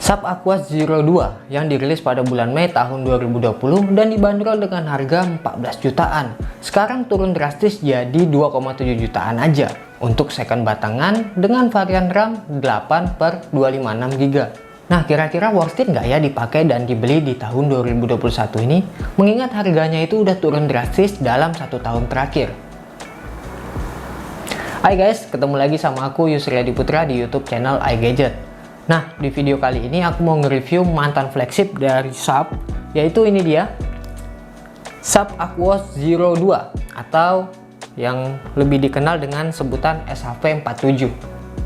Sharp Aquos Zero 2 yang dirilis pada bulan Mei tahun 2020 dan dibanderol dengan harga 14 jutaan. Sekarang turun drastis jadi 2,7 jutaan aja untuk second batangan dengan varian RAM 8/256 GB. Nah, kira-kira worth it nggak ya dipakai dan dibeli di tahun 2021 ini? Mengingat harganya itu udah turun drastis dalam 1 tahun terakhir. Hai guys, ketemu lagi sama aku Yusri Adi Putra di YouTube channel iGadget. Nah, di video kali ini aku mau nge-review mantan flagship dari Sharp, yaitu ini dia, Sharp Aquos Zero 2 atau yang lebih dikenal dengan sebutan SHV47.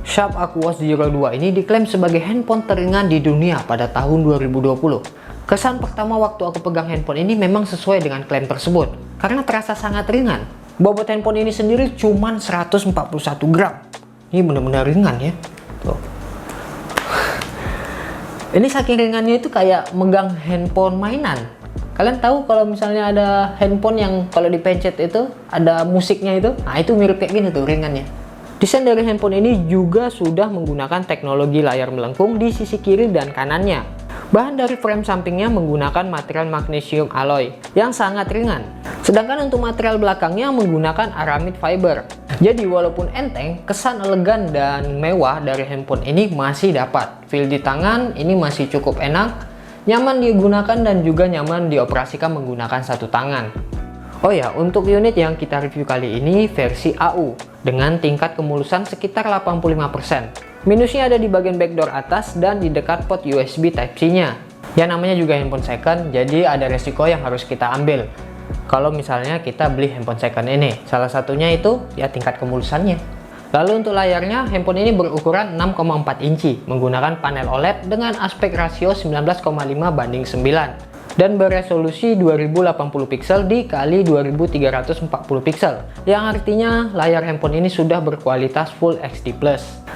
Sharp Aquos Zero 2 ini diklaim sebagai handphone teringan di dunia pada tahun 2020. Kesan pertama waktu aku pegang handphone ini memang sesuai dengan klaim tersebut, karena terasa sangat ringan. Bobot handphone ini sendiri cuma 141 gram. Ini benar-benar ringan ya. Tuh. Ini saking ringannya itu kayak megang handphone mainan. Kalian tahu kalau misalnya ada handphone yang kalau dipencet itu ada musiknya itu? Nah, itu mirip kayak gini tuh ringannya. Desain dari handphone ini juga sudah menggunakan teknologi layar melengkung di sisi kiri dan kanannya. Bahan dari frame sampingnya menggunakan material magnesium alloy yang sangat ringan. Sedangkan untuk material belakangnya menggunakan aramid fiber. Jadi walaupun enteng, kesan elegan dan mewah dari handphone ini masih dapat. Feel di tangan ini masih cukup enak, nyaman digunakan dan juga nyaman dioperasikan menggunakan satu tangan. Oh ya, untuk unit yang kita review kali ini versi AU dengan tingkat kemulusan sekitar 85%. Minusnya ada di bagian backdoor atas dan di dekat port USB Type-C-nya. Ya namanya juga handphone second, jadi ada resiko yang harus kita ambil kalau misalnya kita beli handphone second ini. Salah satunya itu ya tingkat kemulusannya. Lalu untuk layarnya, handphone ini berukuran 6,4 inci menggunakan panel OLED dengan aspek rasio 19,5:9 dan beresolusi 2080 pixel dikali 2340 pixel, yang artinya layar handphone ini sudah berkualitas Full HD+.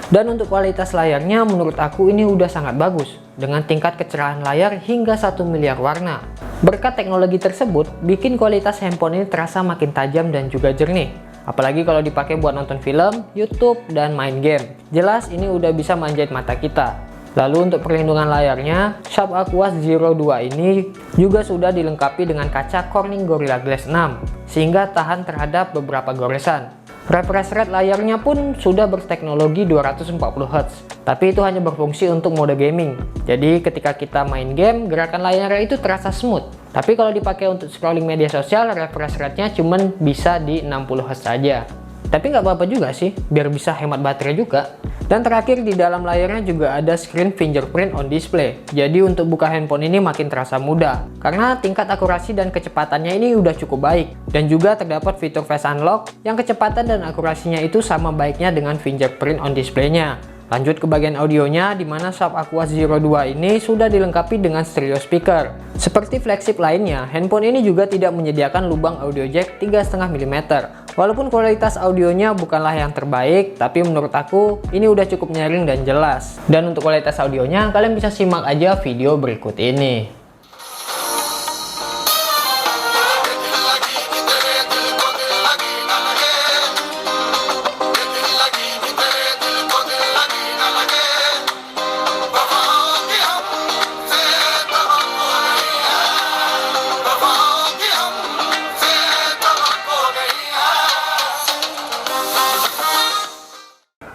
Dan untuk kualitas layarnya menurut aku ini udah sangat bagus dengan tingkat kecerahan layar hingga 1 miliar warna. Berkat teknologi tersebut bikin kualitas handphone ini terasa makin tajam dan juga jernih. Apalagi kalau dipakai buat nonton film, YouTube, dan main game. Jelas ini udah bisa manjat mata kita. Lalu untuk perlindungan layarnya, Sharp Aquos Zero 2 ini juga sudah dilengkapi dengan kaca Corning Gorilla Glass 6 sehingga tahan terhadap beberapa goresan. Refresh rate layarnya pun sudah berteknologi 240 Hz, tapi itu hanya berfungsi untuk mode gaming. Jadi ketika kita main game, gerakan layarnya itu terasa smooth. Tapi kalau dipakai untuk scrolling media sosial, refresh rate-nya cuma bisa di 60 Hz saja. Tapi nggak apa-apa juga sih, biar bisa hemat baterai juga. Dan terakhir di dalam layarnya juga ada screen fingerprint on display. Jadi untuk buka handphone ini makin terasa mudah. Karena tingkat akurasi dan kecepatannya ini udah cukup baik. Dan juga terdapat fitur face unlock yang kecepatan dan akurasinya itu sama baiknya dengan fingerprint on display-nya. Lanjut ke bagian audionya, di mana Sharp Aquos Zero 2 ini sudah dilengkapi dengan stereo speaker. Seperti flagship lainnya, handphone ini juga tidak menyediakan lubang audio jack 3,5 mm. Walaupun kualitas audionya bukanlah yang terbaik, tapi menurut aku ini udah cukup nyaring dan jelas. Dan untuk kualitas audionya, kalian bisa simak aja video berikut ini.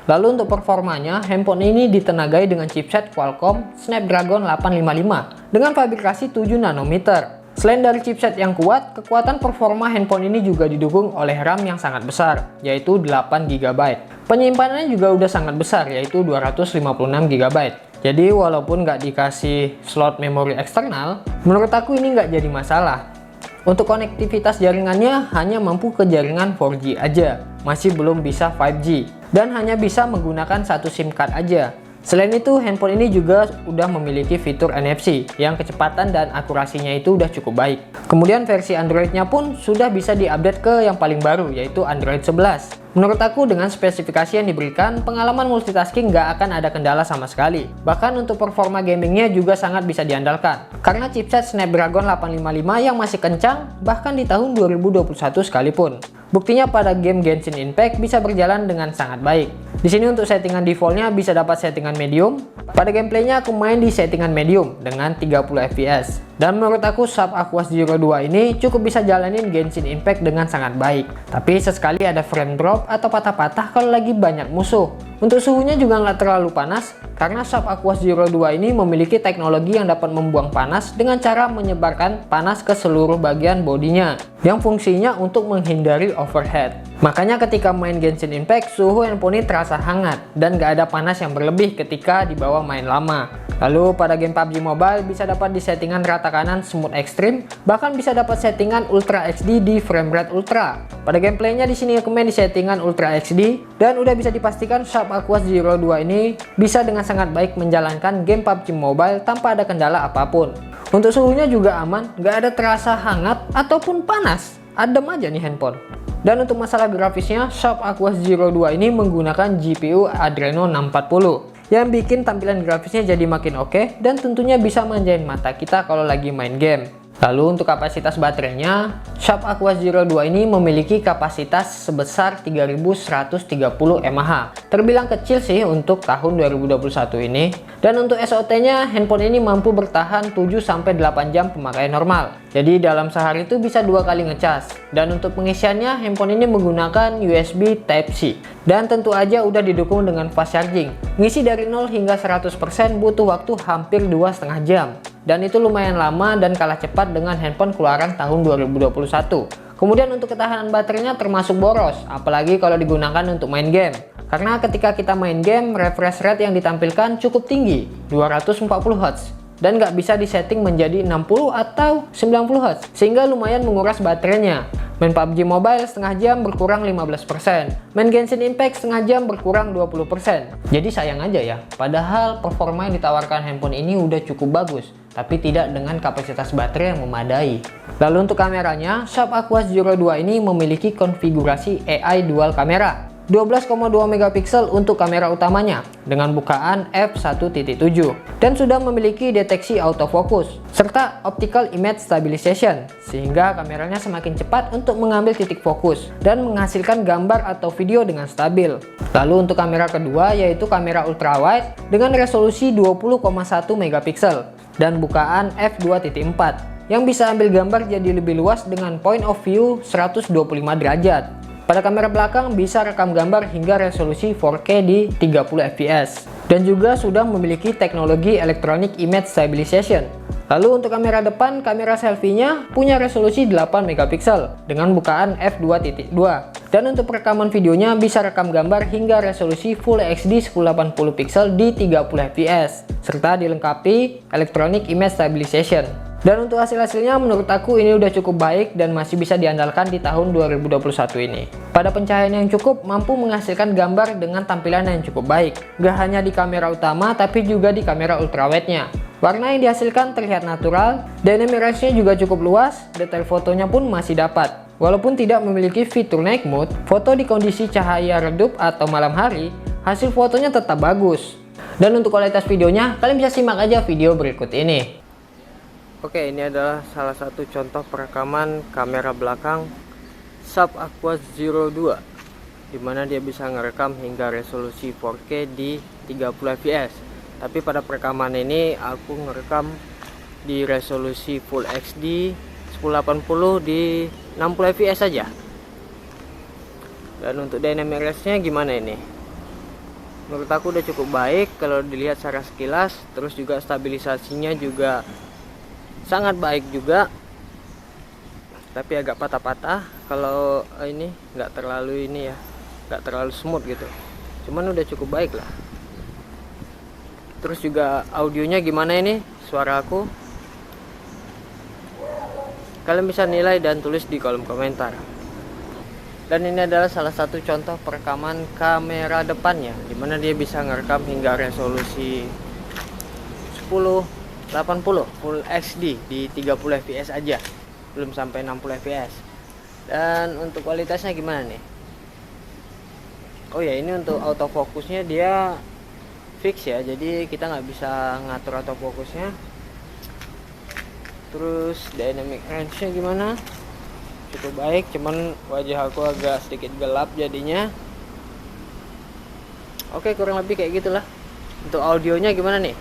Lalu untuk performanya, handphone ini ditenagai dengan chipset Qualcomm Snapdragon 855 dengan fabrikasi 7 nanometer. Selain dari chipset yang kuat, kekuatan performa handphone ini juga didukung oleh RAM yang sangat besar, yaitu 8 GB. Penyimpanannya juga udah sangat besar, yaitu 256 GB. Jadi walaupun nggak dikasih slot memori eksternal, menurut aku ini nggak jadi masalah. Untuk konektivitas jaringannya hanya mampu ke jaringan 4G aja, masih belum bisa 5G, dan hanya bisa menggunakan satu SIM card aja. Selain itu, handphone ini juga udah memiliki fitur NFC yang kecepatan dan akurasinya itu udah cukup baik. Kemudian versi Android-nya pun sudah bisa diupdate ke yang paling baru, yaitu Android 11. Menurut aku dengan spesifikasi yang diberikan, pengalaman multitasking nggak akan ada kendala sama sekali. Bahkan untuk performa gamingnya juga sangat bisa diandalkan. Karena chipset Snapdragon 855 yang masih kencang, bahkan di tahun 2021 sekalipun. Buktinya pada game Genshin Impact bisa berjalan dengan sangat baik. Di sini untuk settingan defaultnya bisa dapat settingan medium. Pada gameplaynya aku main di settingan medium dengan 30 fps. Dan menurut aku Sub Aquos Zero 2 ini cukup bisa jalanin Genshin Impact dengan sangat baik. Tapi sesekali ada frame drop atau patah-patah kalau lagi banyak musuh. Untuk suhunya juga nggak terlalu panas, karena Sub Aquos Zero 2 ini memiliki teknologi yang dapat membuang panas dengan cara menyebarkan panas ke seluruh bagian bodinya, yang fungsinya untuk menghindari overheat. Makanya ketika main Genshin Impact, suhu handphone ini terasa hangat dan nggak ada panas yang berlebih ketika dibawa main lama. Lalu pada game PUBG Mobile bisa dapat di settingan rata kanan smooth ekstrim, bahkan bisa dapat settingan Ultra XD di frame rate ultra. Pada gameplaynya di sini aku main di settingan Ultra XD dan udah bisa dipastikan Sub Aquos Zero 2 ini bisa dengan sangat baik menjalankan game PUBG Mobile tanpa ada kendala apapun. Untuk suhunya juga aman, nggak ada terasa hangat ataupun panas, adem aja nih handphone. Dan untuk masalah grafisnya, Sub Aquos Zero 2 ini menggunakan GPU Adreno 640 yang bikin tampilan grafisnya jadi makin oke dan tentunya bisa manjain mata kita kalau lagi main game. Lalu untuk kapasitas baterainya, Sub Aquos Zero 2 ini memiliki kapasitas sebesar 3130 mAh. Terbilang kecil sih untuk tahun 2021 ini. Dan untuk SOT-nya, handphone ini mampu bertahan 7-8 jam pemakaian normal. Jadi dalam sehari itu bisa 2 kali ngecas. Dan untuk pengisiannya, handphone ini menggunakan USB Type-C. Dan tentu aja udah didukung dengan fast charging. Ngisi dari 0 hingga 100% butuh waktu hampir 2,5 jam. Dan itu lumayan lama dan kalah cepat dengan handphone keluaran tahun 2021. Kemudian untuk ketahanan baterainya termasuk boros, apalagi kalau digunakan untuk main game. Karena ketika kita main game, refresh rate yang ditampilkan cukup tinggi, 240 Hz. Dan nggak bisa disetting menjadi 60 atau 90 Hz, sehingga lumayan menguras baterainya. Main PUBG Mobile setengah jam berkurang 15%, main Genshin Impact setengah jam berkurang 20%. Jadi sayang aja ya, padahal performa yang ditawarkan handphone ini udah cukup bagus, tapi tidak dengan kapasitas baterai yang memadai. Lalu untuk kameranya, Sub Aquos Zero 2 ini memiliki konfigurasi AI dual kamera. 12,2 megapiksel untuk kamera utamanya dengan bukaan f1.7 dan sudah memiliki deteksi autofocus serta optical image stabilization sehingga kameranya semakin cepat untuk mengambil titik fokus dan menghasilkan gambar atau video dengan stabil. Lalu untuk kamera kedua yaitu kamera ultrawide dengan resolusi 20,1 megapiksel dan bukaan f2.4 yang bisa ambil gambar jadi lebih luas dengan point of view 125 derajat. Pada kamera belakang bisa rekam gambar hingga resolusi 4K di 30 fps dan juga sudah memiliki teknologi electronic image stabilization. Lalu untuk kamera depan, kamera selfie-nya punya resolusi 8 megapiksel dengan bukaan f2.2 dan untuk perekaman videonya bisa rekam gambar hingga resolusi Full HD 1080 pixel di 30 fps serta dilengkapi electronic image stabilization. Dan untuk hasil-hasilnya menurut aku ini udah cukup baik dan masih bisa diandalkan di tahun 2021 ini. Pada pencahayaan yang cukup mampu menghasilkan gambar dengan tampilan yang cukup baik. Gak hanya di kamera utama tapi juga di kamera ultrawide-nya. Warna yang dihasilkan terlihat natural, dynamic range-nya juga cukup luas, detail fotonya pun masih dapat. Walaupun tidak memiliki fitur night mode, foto di kondisi cahaya redup atau malam hari, hasil fotonya tetap bagus. Dan untuk kualitas videonya, kalian bisa simak aja video berikut ini. Oke, ini adalah salah satu contoh perekaman kamera belakang Sub Aquos Zero 2 dimana dia bisa ngerekam hingga resolusi 4K di 30 fps. Tapi pada perekaman ini aku ngerekam di resolusi Full HD 1080 di 60 fps saja. Dan untuk dynamic range-nya gimana ini? Menurut aku udah cukup baik kalau dilihat secara sekilas. Terus juga stabilisasinya juga sangat baik juga, tapi agak patah-patah. Kalau ini nggak terlalu ini ya, nggak terlalu smooth gitu, cuman udah cukup baik lah. Terus juga audionya gimana ini, suara aku? Kalian bisa nilai dan tulis di kolom komentar. Dan ini adalah salah satu contoh perekaman kamera depannya, dimana dia bisa ngerekam hingga resolusi 1080 Full HD di 30 fps aja, belum sampai 60 fps. Dan untuk kualitasnya gimana nih? Oh ya, ini untuk autofokusnya dia fix ya, jadi kita nggak bisa ngatur autofokusnya. Terus dynamic range nya gimana? cukup baik, cuman wajah aku agak sedikit gelap jadinya. Oke, kurang lebih kayak gitulah. Untuk audionya gimana nih?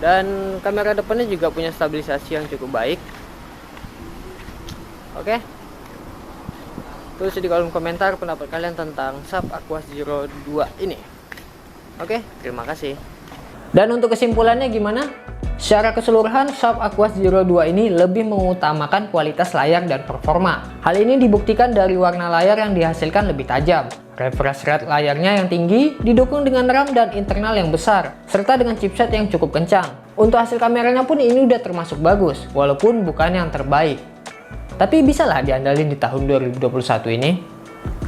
Dan kamera depannya juga punya stabilisasi yang cukup baik. Oke, tulis di kolom komentar pendapat kalian tentang Sharp Aquos Zero 2 ini. Oke, terima kasih. Dan untuk kesimpulannya gimana? Secara keseluruhan, Sharp Aquos Zero 2 ini lebih mengutamakan kualitas layar dan performa. Hal ini dibuktikan dari warna layar yang dihasilkan lebih tajam, refresh rate layarnya yang tinggi, didukung dengan RAM dan internal yang besar, serta dengan chipset yang cukup kencang. Untuk hasil kameranya pun ini udah termasuk bagus, walaupun bukan yang terbaik. Tapi bisalah diandalin di tahun 2021 ini.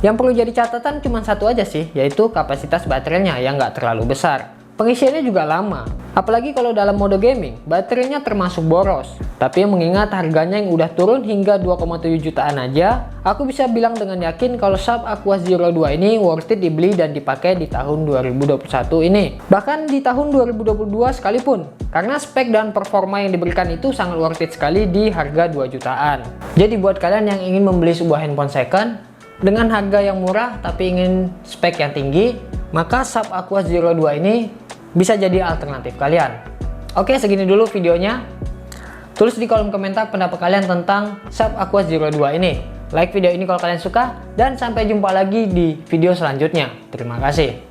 Yang perlu jadi catatan cuma satu aja sih, yaitu kapasitas baterainya yang nggak terlalu besar. Pengisiannya juga lama, apalagi kalau dalam mode gaming, baterainya termasuk boros. Tapi mengingat harganya yang udah turun hingga 2,7 jutaan aja, aku bisa bilang dengan yakin kalau Sharp Aquos Zero 2 ini worth it dibeli dan dipakai di tahun 2021 ini. Bahkan di tahun 2022 sekalipun, karena spek dan performa yang diberikan itu sangat worth it sekali di harga 2 jutaan. Jadi buat kalian yang ingin membeli sebuah handphone second, dengan harga yang murah tapi ingin spek yang tinggi, maka Sharp Aquos Zero 2 ini bisa jadi alternatif kalian. Oke, segini dulu videonya. Tulis di kolom komentar pendapat kalian tentang Sharp Aquos Zero 2 ini. Like video ini kalau kalian suka, dan sampai jumpa lagi di video selanjutnya. Terima kasih.